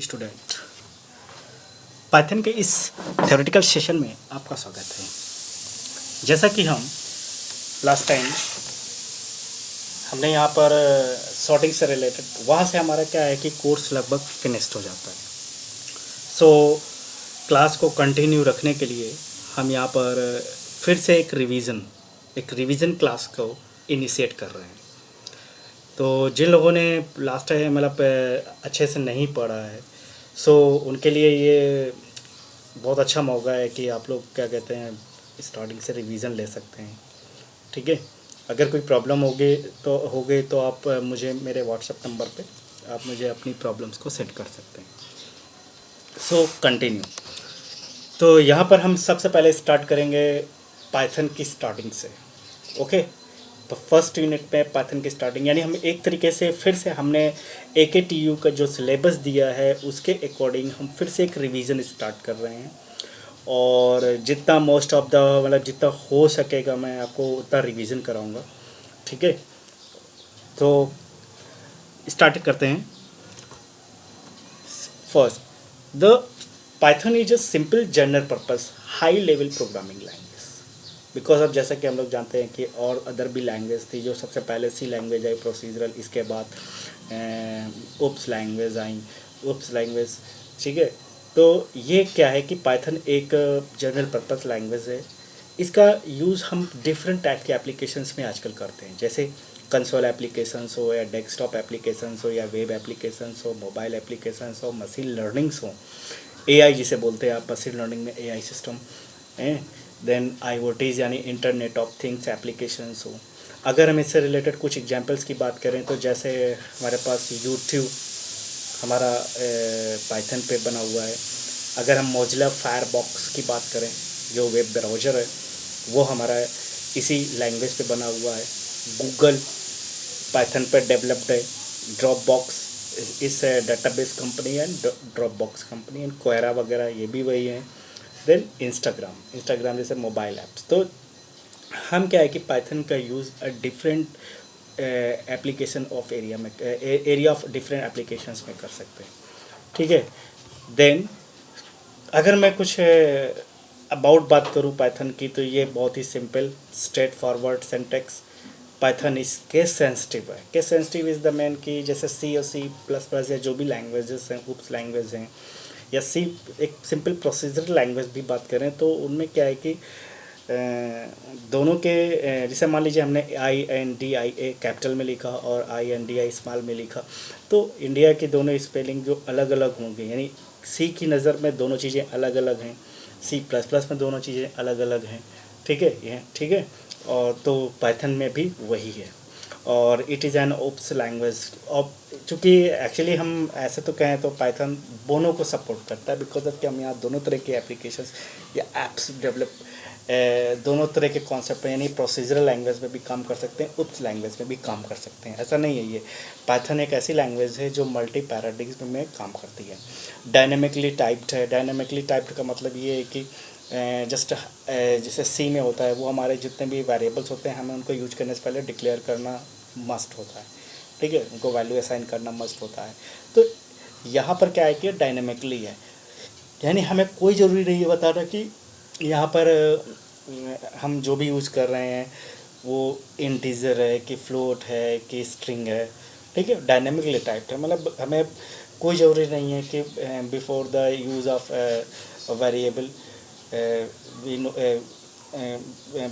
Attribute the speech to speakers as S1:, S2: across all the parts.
S1: Student, Python के इस theoretical session में आपका स्वागत है। जैसा कि हम लास्ट टाइम हमने यहाँ पर सॉर्टिंग से रिलेटेड वहाँ से हमारा क्या है कि कोर्स लगभग फिनिश्ड हो जाता है। सो क्लास को कंटिन्यू रखने के लिए हम यहाँ पर फिर से एक रिवीजन क्लास को इनिशिएट कर रहे हैं। तो जिन लोगों ने लास्ट टाइम मतलब अच्छे से नहीं पढ़ा है, सो उनके लिए ये बहुत अच्छा मौका है कि आप लोग क्या कहते हैं स्टार्टिंग से रिवीजन ले सकते हैं। ठीक है, अगर कोई प्रॉब्लम हो गई तो आप मुझे मेरे व्हाट्सएप नंबर पे आप मुझे अपनी प्रॉब्लम्स को सेट कर सकते हैं। So continue. तो यहाँ पर हम सबसे पहले स्टार्ट करेंगे पाइथन की स्टार्टिंग से। ओके, तो फर्स्ट यूनिट में पाइथन की स्टार्टिंग, यानी हम एक तरीके से फिर से हमने AKTU का जो सिलेबस दिया है उसके अकॉर्डिंग हम फिर से एक रिवीजन स्टार्ट कर रहे हैं। और जितना मोस्ट ऑफ द मतलब जितना हो सकेगा मैं आपको उतना रिवीजन कराऊंगा। ठीक है, तो स्टार्ट करते हैं। First, the Python is a simple general purpose high level programming language. Because अब जैसा कि हम लोग जानते हैं कि और अदर भी लैंग्वेज थी, जो सबसे पहले सी लैंग्वेज आई प्रोसीजरल, इसके बाद ओप्स लैंग्वेज। ठीक है, तो ये क्या है कि पाइथन एक जनरल पर्पस लैंग्वेज है। इसका यूज़ हम डिफरेंट टाइप के एप्लीकेशंस में आजकल करते हैं, जैसे कंसोल एप्लीकेशंस हो या डेस्कटॉप एप्लीकेशंस हो या वेब एप्लीकेशंस हो, मोबाइल एप्लीकेशंस हो, मशीन लर्निंग्स हो, AI जिसे बोलते हैं आप, मशीन लर्निंग में AI सिस्टम हैं, देन IoTs यानी इंटरनेट ऑफ थिंग्स एप्लीकेशंस हो। अगर हम इससे रिलेटेड कुछ एग्जांपल्स की बात करें तो जैसे हमारे पास यूट्यूब हमारा पाइथन पे बना हुआ है। अगर हम मोजिला फायरबॉक्स की बात करें जो वेब ब्राउज़र है, वो हमारा इसी लैंग्वेज पे बना हुआ है। गूगल पाइथन पे डेवलप्ड है। ड्रॉपबॉक्स इस डेटाबेस कंपनी है, ड्रॉपबॉक्स कंपनी एंड कोयरा वगैरह ये भी वही है। देन इंस्टाग्राम जैसे मोबाइल ऐप्स। तो हम क्या है कि पाइथन का use different application of area of different applications में कर सकते हैं। ठीक है, देन अगर मैं कुछ अबाउट बात करूँ पाइथन की, तो ये बहुत ही simple straightforward syntax. Python इस केस सेंसिटिव है। Case sensitive is the main की जैसे C और C++ या जो भी लैंग्वेजेस हैं, उप्स लैंग्वेज हैं, या C एक सिंपल प्रोसीजर लैंग्वेज भी बात करें तो उनमें क्या है कि दोनों के जैसे मान लीजिए हमने INDIA कैपिटल में लिखा और INDI स्मॉल में लिखा, तो इंडिया की दोनों स्पेलिंग जो अलग अलग होंगे, यानी C की नज़र में दोनों चीज़ें अलग अलग हैं, C++ में दोनों चीज़ें अलग अलग हैं। ठीक है, ये ठीक है। और तो पाइथन में भी वही है, और it is an OOPS language. और चूँकि एक्चुअली हम ऐसे तो कहें तो पाइथन दोनों को सपोर्ट करता है, बिकॉज ऑफ कि हम यहाँ दोनों तरह के एप्लीकेशंस या एप्स डेवलप दोनों तरह के कॉन्सेप्ट में, यानी प्रोसीजरल लैंग्वेज में भी काम कर सकते हैं, उप्स लैंग्वेज में भी काम कर सकते हैं। ऐसा नहीं है, ये पाइथन एक ऐसी लैंग्वेज है जो मल्टी पैराडिग्म में काम करती है। डायनेमिकली टाइप्ड है। डायनेमिकली टाइप्ड का मतलब ये है कि जस्ट जैसे C में होता है, वो हमारे जितने भी वेरिएबल्स होते हैं हमें उनको यूज करने से पहले डिक्लेयर करना मस्ट होता है। ठीक है, उनको वैल्यू असाइन करना मस्ट होता है। तो यहाँ पर क्या है कि डायनेमिकली है, यानी हमें कोई ज़रूरी नहीं है बताना कि यहाँ पर हम जो भी यूज़ कर रहे हैं वो इंटीजर है कि फ्लोट है कि स्ट्रिंग है। ठीक है, डायनेमिकली टाइप्ड है, मतलब हमें कोई ज़रूरी नहीं है कि before the use of variable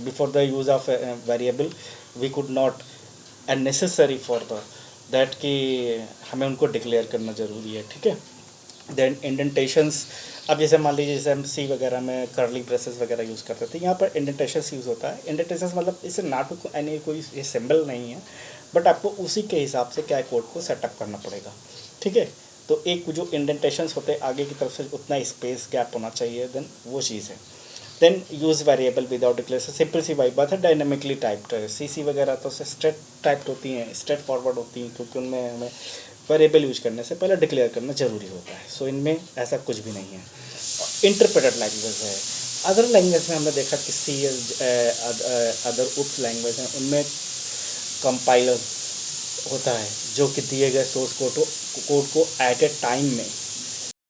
S1: before the use of variable we could not and necessary for the that कि हमें उनको डिक्लेयर करना ज़रूरी है। ठीक है, देन इंडेंटेशंस। अब जैसे मान लीजिए जैसे हम C वगैरह में कर्ली ब्रेसेस वगैरह यूज़ करते थे, यहाँ पर इंडेंटेशंस यूज़ होता है। इंडेंटेशंस मतलब इसे नाट यानी कोई ये सिंबल नहीं है, बट आपको उसी के हिसाब से क्या कोड को सेटअप करना पड़ेगा। ठीक है, तो एक जो इंडेंटेशंस होते हैं आगे की तरफ से उतना स्पेस गैप होना चाहिए, देन वो चीज़ है। Then use variable without declaration, simple सी वाई बात है। डायनेमिकली टाइप्ड है। C वगैरह तो स्ट्रेट टाइप्ड होती हैं, स्ट्रेट फॉरवर्ड होती हैं, क्योंकि उनमें हमें वेरिएबल यूज करने से पहले डिक्लेयर करना ज़रूरी होता है। सो इनमें ऐसा कुछ भी नहीं है। इंटरप्रेटेड लैंग्वेज है। अदर लैंग्वेज में हमने देखा कि C अदर उप्स लैंग्वेज हैं, उनमें कंपाइलर होता है जो कि दिए गए सोर्स कोड को एट ए टाइम में